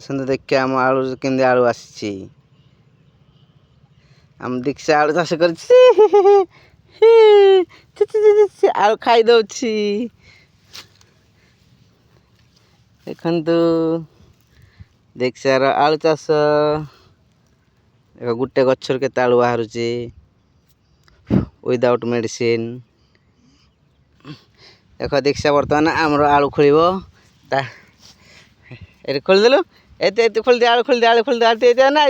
ସେମିତି ଦେଖିବା ଆମ ଆଳୁ କେମିତି ଆଳୁ ଆସିଛି। ଆମ ଦୀକ୍ଷା ଆଳୁ ଚାଷ କରିଛି। ଆଳୁ ଖାଇଦଉଛି। ଦେଖନ୍ତୁ ଦୀକ୍ଷାର ଆଳୁ ଚାଷ। ଗୋଟେ ଗଛରୁ କେତେ ଆଳୁ ବାହାରୁଛି ୱିଦାଉଟ୍ ମେଡ଼ିସିନ୍। ଦେଖ ଦୀକ୍ଷା ବର୍ତ୍ତମାନ ଆମର ଆଳୁ ଖୋଳିବ। ତା ଏଠି ଖୋଲିଦେଲୁ। ଏତେ ଖୋଲିଦେ ଆଳୁ ଖୋଲିଦେ ଆଳୁ ଖୋଲିଦେ ଏତେ ନା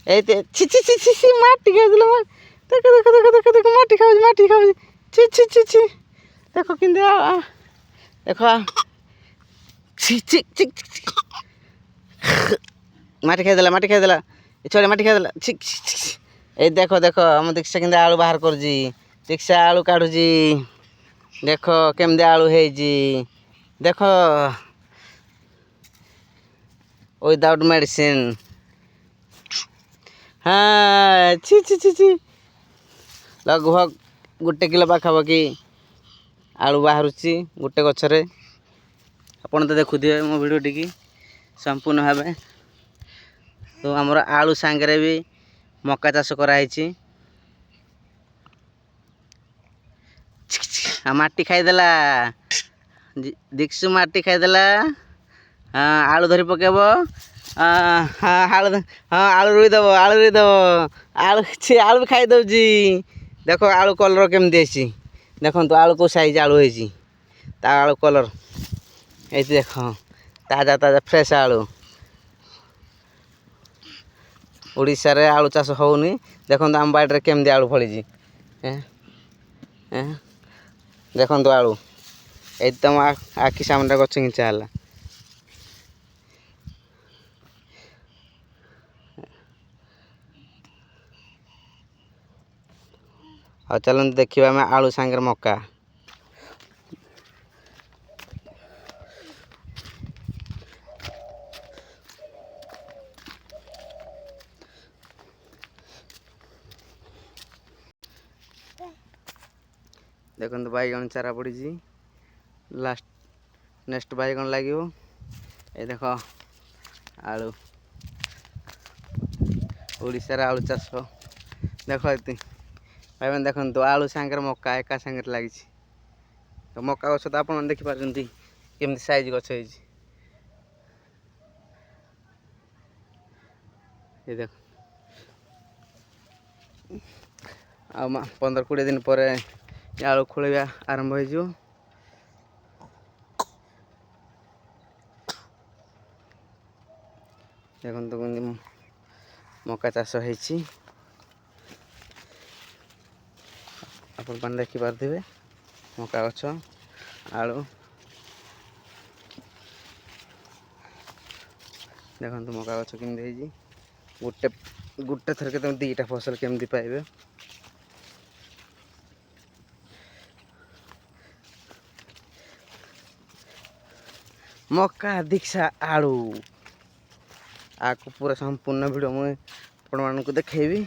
ଏତେ ଛି ଛି ଛି ଛି ମାଟି ଖାଉଥିଲା। ଦେଖ ଦେଖ ଦେଖ ଦେଖ ଦେଖ ମାଟି ଖାଉଛି ମାଟି ଖାଉଛି। ଛି ଛି ଛି ଛି ଦେଖ କେମିତି ଦେଖ ଛି ଛି ଛି ମାଟି ଖାଇଦେଲା ମାଟି ଖାଇଦେଲା। ଏ ଛୁଆଟା ମାଟି ଖାଇଦେଲା। ଛି ଛି ଏଇ ଦେଖ ଦେଖ ଆମ ଦୀକ୍ଷା କେମିତି ଆଳୁ ବାହାର କରୁଛି। ଦୀକ୍ଷା ଆଳୁ କାଢୁଛି। ଦେଖ କେମିତି ଆଳୁ ହେଇଛି ଦେଖ ୱିଦାଉଟ୍ ମେଡ଼ିସିନ୍। ହଁ ଛି ଛି ଛି ଛି ଲଗଭଗ 1 କିଲୋ ପାଖାପାଖି ଆଳୁ ବାହାରୁଛି ଗୋଟେ ଗଛରେ। ଆପଣ ତ ଦେଖୁଥିବେ ମୋ ଭିଡ଼ିଓ ଟିକି ସମ୍ପୂର୍ଣ୍ଣ ଭାବେ। ତ ଆମର ଆଳୁ ସାଙ୍ଗରେ ବି ମକା ଚାଷ କରାହେଇଛି। ମାଟି ଖାଇଦେଲା। ଦୀକ୍ଷୁ ମାଟି ଖାଇଦେଲା। ହଁ ଆଳୁ ଧରି ପକେଇବ। ହଁ ଆଳୁ ରୋଇଦେବ ଆଳୁ ରୋଇଦେବ। ଆଳୁ ବି ଖାଇଦେଉଛି। ଦେଖ ଆଳୁ କଲର୍ କେମିତି ହେଇଛି ଦେଖନ୍ତୁ। ଆଳୁ କେଉଁ ସାଇଜ୍ ଆଳୁ ହେଇଛି। ତା ଆଳୁ କଲର୍ ଏଇଠି ଦେଖ ତାଜା ତାଜା ଫ୍ରେଶ୍ ଆଳୁ। ଓଡ଼ିଶାରେ ଆଳୁ ଚାଷ ହେଉନି। ଦେଖନ୍ତୁ ଆମ ବାଡ଼ିରେ କେମିତି ଆଳୁ ଫଳିଛି। ଦେଖନ୍ତୁ ଆଳୁ ଏଇଠି ତମ ଆଖି ସାମନାରେ ଗଛ କିଞ୍ଚା ହେଲା। ଆଉ ଚାଲନ୍ତୁ ଦେଖିବା ଆମେ ଆଳୁ ସାଙ୍ଗରେ ମକା। ଦେଖନ୍ତୁ ବାଇଗଣ ଚାରା ପଡ଼ିଛି। ନେକ୍ସଟ ବାଇଗଣ ଲାଗିବ। ଏ ଦେଖ ଆଳୁ ଓଡ଼ିଶାରେ ଆଳୁ ଚାଷ। ଦେଖ ଏତି ଭାଇମାନେ ଦେଖନ୍ତୁ ଆଳୁ ସାଙ୍ଗରେ ମକା ଏକା ସାଙ୍ଗରେ ଲାଗିଛି। ତ ମକା ଗଛ ତ ଆପଣମାନେ ଦେଖିପାରୁଛନ୍ତି କେମିତି ସାଇଜ୍ ଗଛ ହେଇଛି। ଏ ଦେଖ ଆଉ 15-20 ଦିନ ପରେ ଆଳୁ ଖୋଳିବା ଆରମ୍ଭ ହେଇଯିବ। ଦେଖନ୍ତୁ କେମିତି ମକା ଚାଷ ହେଇଛି। ଆପଣମାନେ ଦେଖିପାରୁଥିବେ ମକା ଗଛ ଆଳୁ। ଦେଖନ୍ତୁ ମକା ଗଛ କେମିତି ହେଇଛି। ଗୋଟେ ଥରକେ ତମେ 2ଟା ଫସଲ କେମିତି ପାଇବେ। ମକା ଦୀକ୍ଷା ଆଳୁ ଆକୁ ପୁରା ସମ୍ପୂର୍ଣ୍ଣ ଭିଡ଼ିଓ ମୁଁ ଆପଣମାନଙ୍କୁ ଦେଖେଇବି।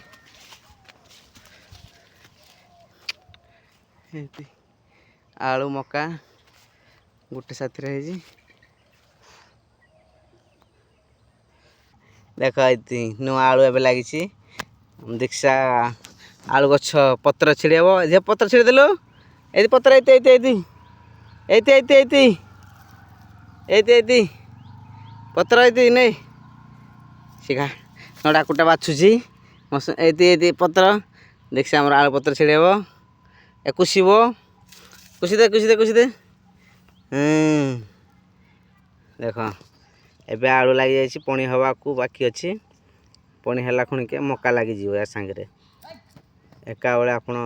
ଏମିତି ଆଳୁ ମକା ଗୋଟେ ସାଥିରେ ହେଇଛି। ଦେଖ ଏଇଠି ନୂଆ ଆଳୁ ଏବେ ଲାଗିଛି। ଦୀକ୍ଷା ଆଳୁ ଗଛ ପତ୍ର ଛିଡ଼େଇବ। ଯେ ପତ୍ର ଛିଡ଼େଇଦେଲୁ। ଏଇଠି ପତ୍ର ଏଇଠି ପତ୍ର ଏଇଠି ନେଇ ଶିଖା ନଡ଼ା କୁଟା ବାଛୁଛି। ଏଇଠି ପତ୍ର ଦୀକ୍ଷା ଆମର ଆଳୁ ପତ୍ର ଛିଡ଼େଇବ। କୁଷିବ କୁଷିଦେ। ଦେଖ ଏବେ ଆଳୁ ଲାଗିଯାଇଛି। ପୁଣି ହେବାକୁ ବାକି ଅଛି। ପୁଣି ହେଲା ଖୁଣିକେ ମକା ଲାଗିଯିବ ୟା ସାଙ୍ଗରେ। ଏକା ବେଳେ ଆପଣ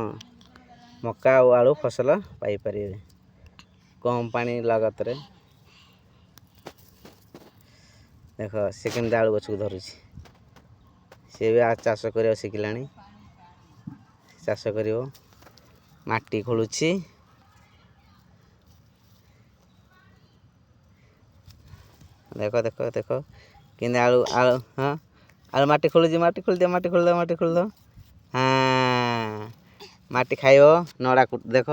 ମକା ଆଉ ଆଳୁ ଫସଲ ପାଇପାରିବେ କମ୍ ପାଣି ଲାଗତରେ। ଦେଖ ସେ କେମିତି ଆଳୁ ଗଛକୁ ଧରୁଛି। ସେ ବି ଚାଷ କରିବା ଶିଖିଲାଣି। ଚାଷ କରିବ ମାଟି ଖୋଳୁଛି। ଦେଖ କେମିତି ଆଳୁ ହଁ ଆଳୁ ମାଟି ଖୋଳିଦିଅ। ହଁ ମାଟି ଖାଇବ। ନଡ଼ା ଦେଖ